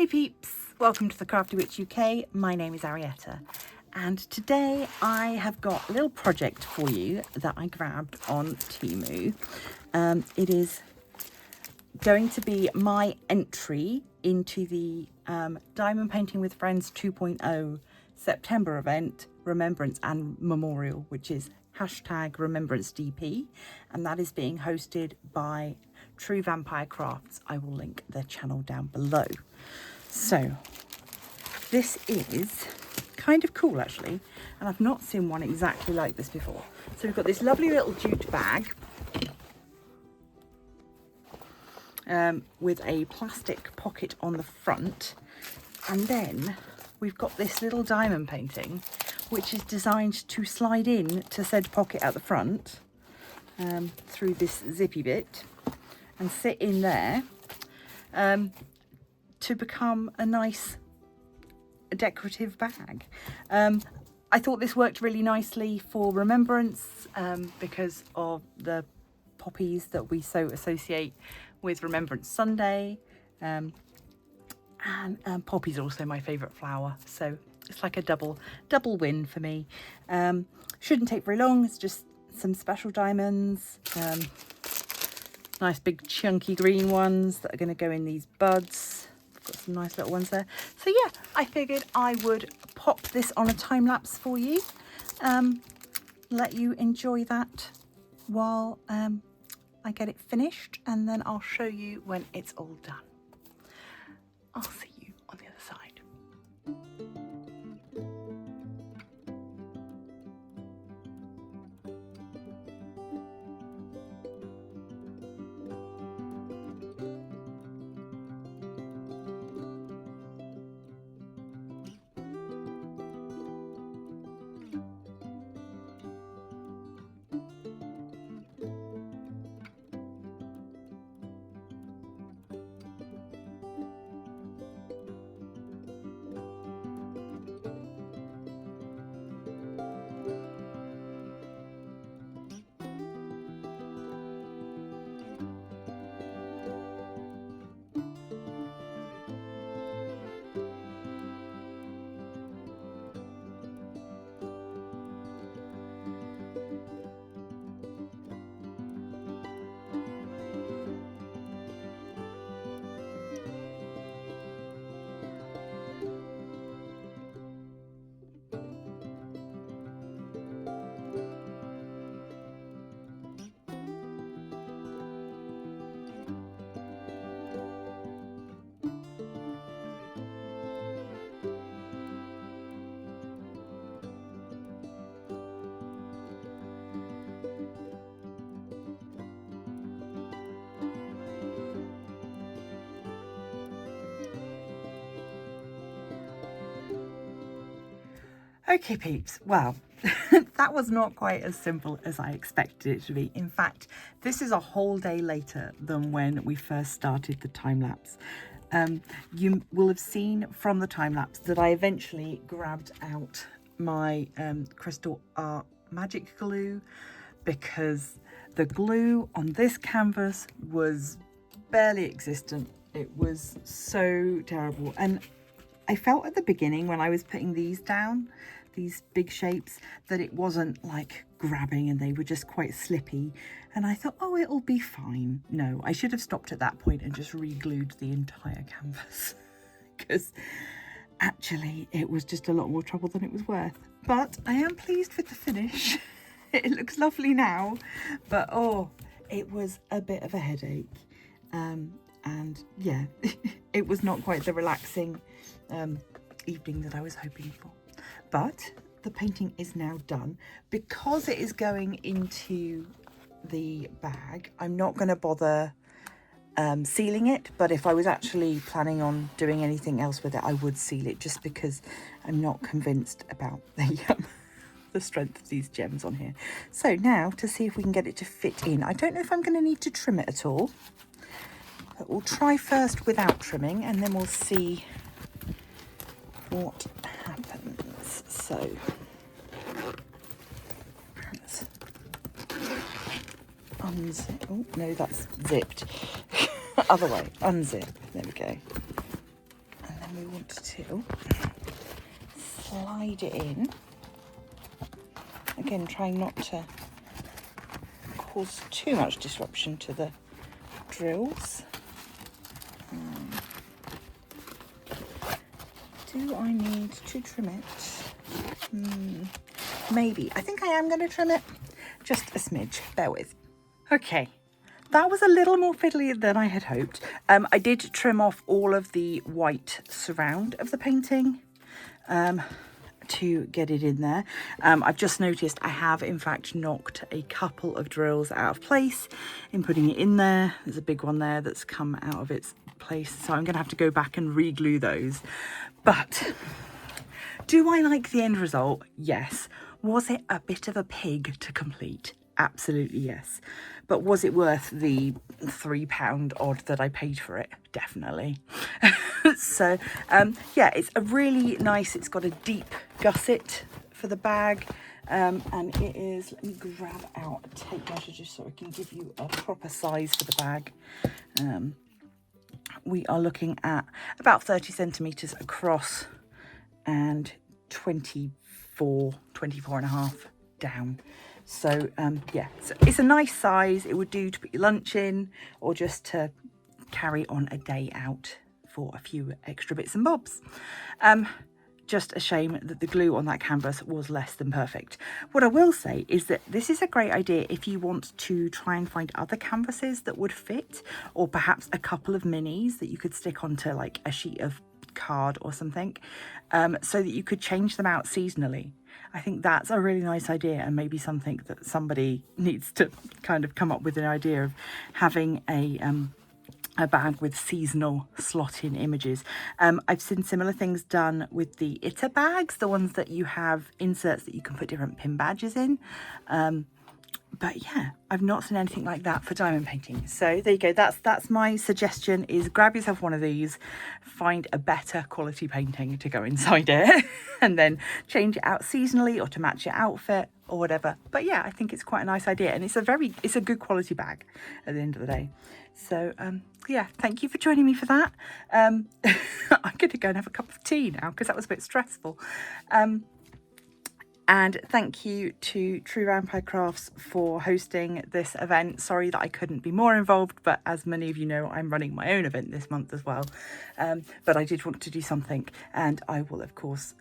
Hey peeps, welcome to the Crafty Witch UK. My name is Arietta and today I have got a little project for you that I grabbed on Temu. It is going to be my entry into the Diamond Painting with Friends 2.0 September event, Remembrance and Memorial, which is #RemembranceDP, and that is being hosted by True Vampire Crafts. I will link their channel down below. So this is kind of cool actually, and I've not seen one exactly like this before. So we've got this lovely little jute bag with a plastic pocket on the front, and then we've got this little diamond painting which is designed to slide in to said pocket at the front through this zippy bit and sit in there to become a nice decorative bag. I thought this worked really nicely for Remembrance because of the poppies that we so associate with Remembrance Sunday, and poppy's also my favourite flower, so it's like a double win for me. Shouldn't take very long. It's just some special diamonds, nice big chunky green ones that are going to go in these buds. I've got some nice little ones there. So yeah, I figured I would pop this on a time lapse for you, let you enjoy that while I get it finished, and then I'll show you when it's all done. I'll see you on the other side. Okay peeps, well, that was not quite as simple as I expected it to be. In fact, this is a whole day later than when we first started the time lapse. You will have seen from the time lapse that I eventually grabbed out my crystal art magic glue, because the glue on this canvas was barely existent. It was so terrible, and I felt at the beginning when I was putting these down, these big shapes, that it wasn't like grabbing and they were just quite slippy, and I thought, oh, it'll be fine. No, I should have stopped at that point and just re-glued the entire canvas because actually it was just a lot more trouble than it was worth. But I am pleased with the finish. It looks lovely now, but oh, it was a bit of a headache. And yeah, it was not quite the relaxing evening that I was hoping for. But the painting is now done. Because it is going into the bag, I'm not going to bother sealing it, but if I was actually planning on doing anything else with it, I would seal it, just because I'm not convinced about the strength of these gems on here. So now to see if we can get it to fit in. I don't know if I'm going to need to trim it at all, but we'll try first without trimming and then we'll see what happens. So let's unzip. Oh no, that's zipped. Other way, unzip. There we go. And to slide it in. Again, trying not to cause too much disruption to the drills. Do I need to trim it? Maybe. I think I am going to trim it. Just a smidge. Bear with. Okay. That was a little more fiddly than I had hoped. I did trim off all of the white surround of the painting to get it in there. I've just noticed I have in fact knocked a couple of drills out of place in putting it in there. There's a big one there that's come out of its place, so I'm going to have to go back and re-glue those. But do I like the end result? Yes. Was it a bit of a pig to complete? Absolutely yes. But was it worth the £3 odd that I paid for it? Definitely. So yeah, it's a really nice, it's got a deep gusset for the bag, and it is, let me grab out a tape measure just so I can give you a proper size for the bag. We are looking at about 30 centimetres across and 24 and a half down. So yeah, so it's a nice size. It would do to put your lunch in or just to carry on a day out for a few extra bits and bobs. Just a shame that the glue on that canvas was less than perfect. What I will say is that this is a great idea if you want to try and find other canvases that would fit, or perhaps a couple of minis that you could stick onto like a sheet of card or something, so that you could change them out seasonally. I think that's a really nice idea, and maybe something that somebody needs to kind of come up with, an idea of having a bag with seasonal slot-in images. I've seen similar things done with the Itter bags, the ones that you have inserts that you can put different pin badges in. But yeah, I've not seen anything like that for diamond painting. So there you go. That's my suggestion, is grab yourself one of these, find a better quality painting to go inside it, and then change it out seasonally or to match your outfit or whatever. But yeah, I think it's quite a nice idea, and it's a good quality bag at the end of the day. So yeah, thank you for joining me for that. I'm going to go and have a cup of tea now because that was a bit stressful. And thank you to True Vampire Crafts for hosting this event. Sorry that I couldn't be more involved, but as many of you know, I'm running my own event this month as well. But I did want to do something, and I will, of course,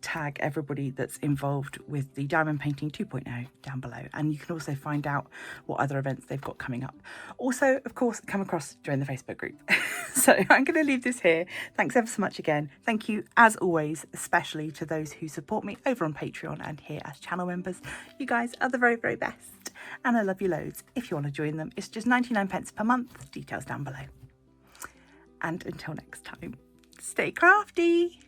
tag everybody that's involved with the Diamond Painting 2.0 down below, and you can also find out what other events they've got coming up. Also, of course, come across, join the Facebook group. So I'm going to leave this here. Thanks ever so much again. Thank you, as always, especially to those who support me over on Patreon and here as channel members. You guys are the very, very best, and I love you loads. If you want to join them, it's just 99p per month. Details down below. And until next time, stay crafty.